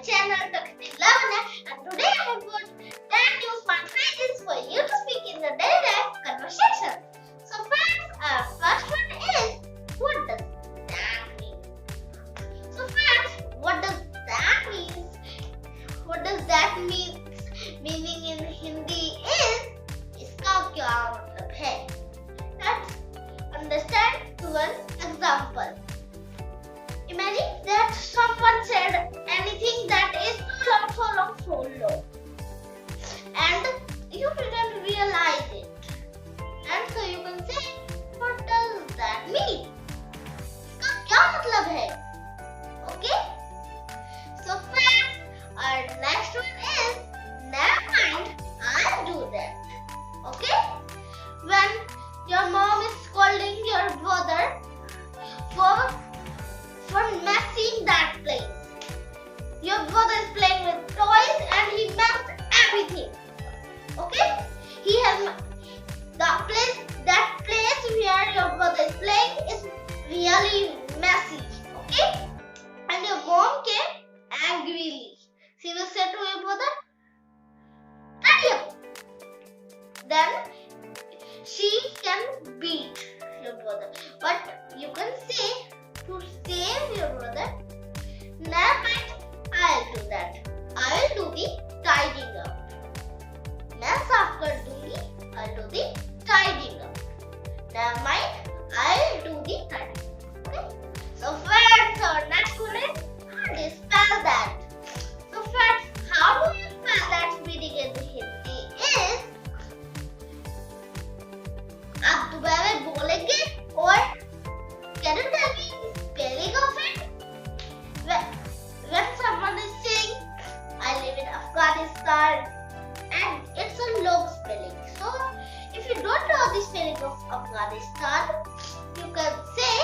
channel Talkative Lavanya, and today I have got 10 new smart phrases for you to speak in the daily life conversation. So friends, our first one is, what does that mean? So friends, what does that mean? What does that mean? Meaning in Hindi is, इसका क्या मतलब है? Let's understand to one example. Imagine that someone said anything that is so long, and you didn't realize it. And so you can say, what does that mean? इसका क्या मतलब है? Okay? So friends, our next one is, never mind, I'll do that. Okay? When your mom is scolding your brother for messing that place. Your brother is playing with toys and he messed everything. Okay? He has that place where your brother is playing is really messy. Okay? And your mom came angrily. She will say to your brother, tidy up. Then she can beat your brother. But you can say, to save your brother, never mind, I'll do that. I will do the tidying up. मैं साफ कर दूंगी, I'll do the tidying up. Never mind, I'll do the tidying. Okay? So friends, our next one is, how do you spell that? So friends, how do you spell that meaning in Hindi is, आप दोबारा बोलेंगे और can you tell me the spelling of it? When someone is saying, I live in Afghanistan, and it's a long spelling. So, if you don't know the spelling of Afghanistan, you can say,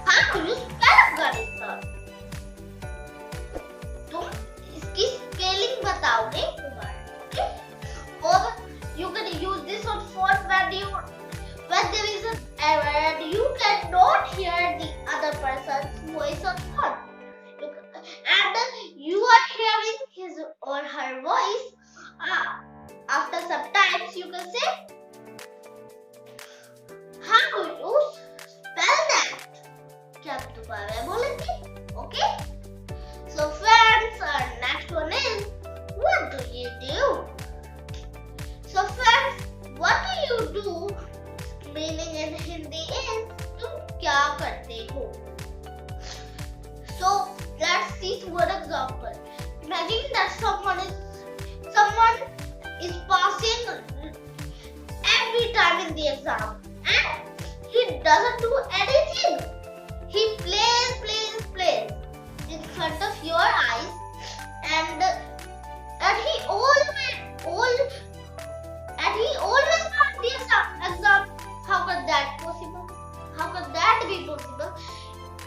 how do you spell Afghanistan? तुम इसकी spelling बताओगे तुम्हारे, okay? Or you can use this on phone when there is an error and you cannot hear the other person's voice on phone. And you are hearing his or her voice. After some times you can say, how do you spell that? क्या आप दोबारा बोलेंगे? Okay? So friends, our next one is, what do you do? So friends, what do you do? Meaning in Hindi is, तुम क्या करते हो? So let's see one example. Imagine that someone is passing every time in the exam and he doesn't do anything. He plays in front of your eyes and he always passed the exam. How could that possible? How could that be possible?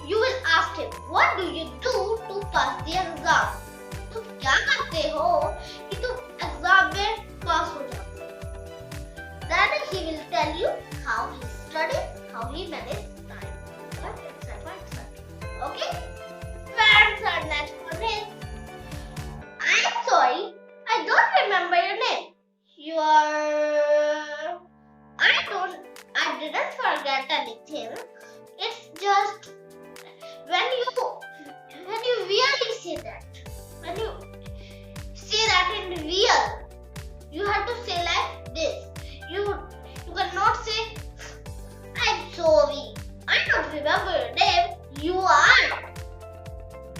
You will ask him, what do you do to pass the exam? तुम क्या करते हो कि तुम exam में पास हो जाते हो? Then he will tell you how he studied, how he managed time, etc. Okay? Friends, our next one is, I'm sorry, I don't remember your name. I didn't forget anything. It's just when you really say that, when you say that in real, you have to say like this. You cannot say, I'm sorry, I don't remember your name. You are.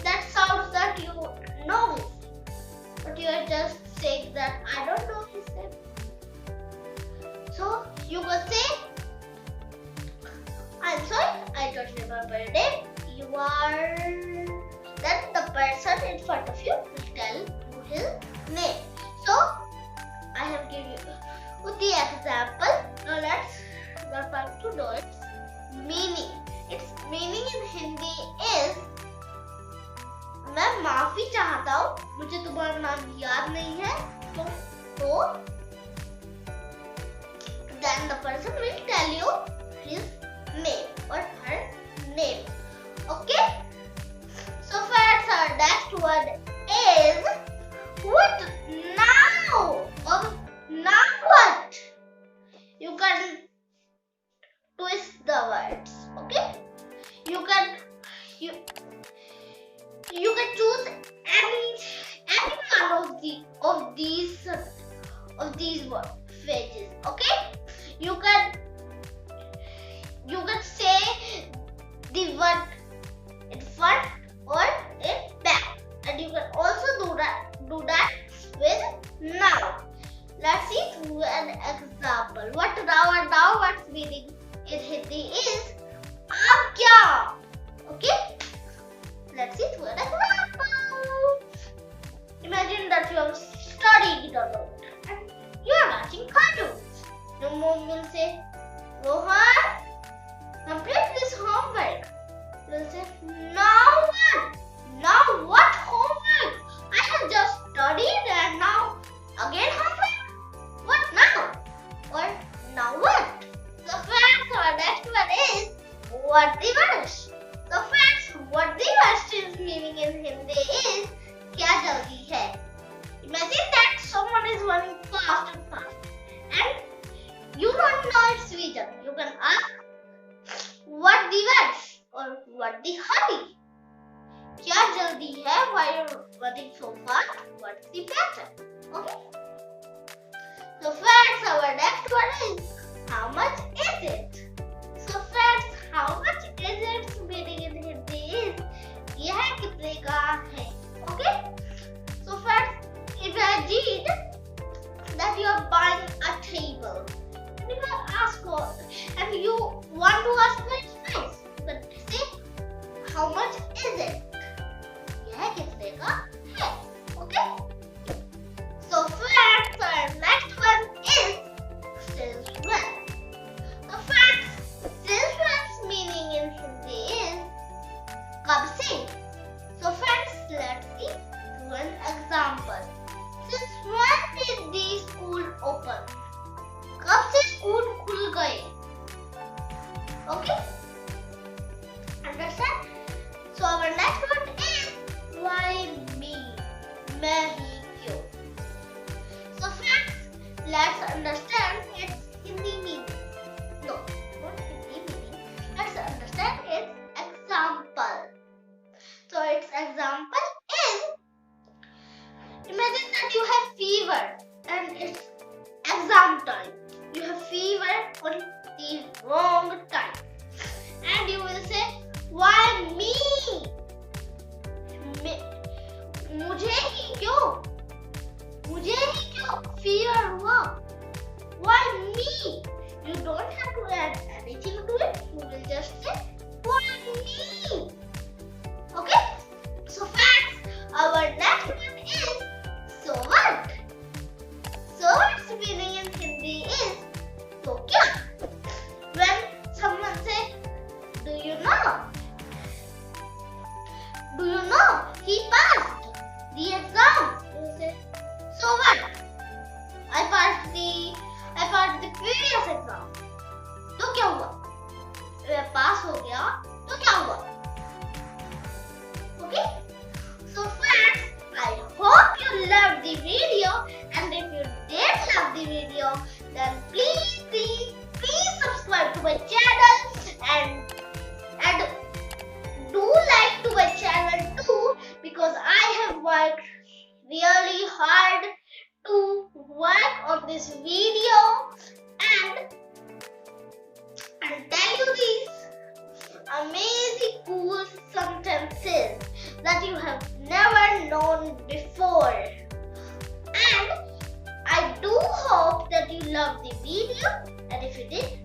That sounds that you know his, but you are just saying that I don't know his name. So you can say, I'm sorry, I don't remember your name. You are. Then the person in front of you will tell you his name. So I have given you the example. Now let's go back to know its meaning. Its meaning in Hindi is, मैं माफी चाहता हूँ, मुझे तुम्हारा नाम याद नहीं है, तो then the person will tell you his name or her name. Okay? choose any one of these phrases. Okay, you can say the word in front or in back, and you can also do that with now. Let's see through an example. What now what's meaning in Hindi is aap kya? Okay, let's see through an example. Imagine that you are studying a lot and you are watching cartoons. Your mom will say, Rohan, complete this homework. You will say, now what? Now what homework? I have just studied and now again homework? What now? Or now what? So friends, our next one is what the verse. So friends, what the verse is meaning in Hindi is kya jaldi hai? Imagine that someone is running fast and fast and you don't know its reason. You can ask what the verse or what the hurry. Kya jaldi hai while you're running so fast? What's the pattern? Okay. So friends, our next one is how much is it? So friends, how much is it meaning in Hindi is यह कितने का है? Okay. So friends, imagine that you are buying a table and you can ask for, and you want to ask for its price. But say how much is it? यह कितने का है? Okay. So friends, our next one is since when. So friends, since when's meaning in Hindi is कब से. So friends, let's see through an example. Since when did the school open? कब से school खुल गए? Okay? Understand? So our next one is why me? मैं ही क्यों? So friends, let's understand its Hindi meaning. No, not Hindi meaning. Let's understand its example. So its example is, imagine that you have fever and it's exam time. You have fever on the wrong time. And you will say, why me? मुझे ही क्यों? मुझे ही क्यों fever हुआ? Why me? You don't have to add anything to it. You will just say, why me? Okay? So friends, our next one is so what? So what's meaning in Hindi is so kya? When someone say, do you know? Do you know he passed the exam? You say, so what? I passed the previous exam. तो क्या हुआ? मैं पास हो गया तो क्या हुआ? Okay? So friends, I hope you loved the video, and if you did love the video, then please subscribe to my channel and do like to my channel too, because I have worked really hard to work on this video and tell you these amazing cool sentences that you have never known before. And I do hope that you loved the video, and if you did,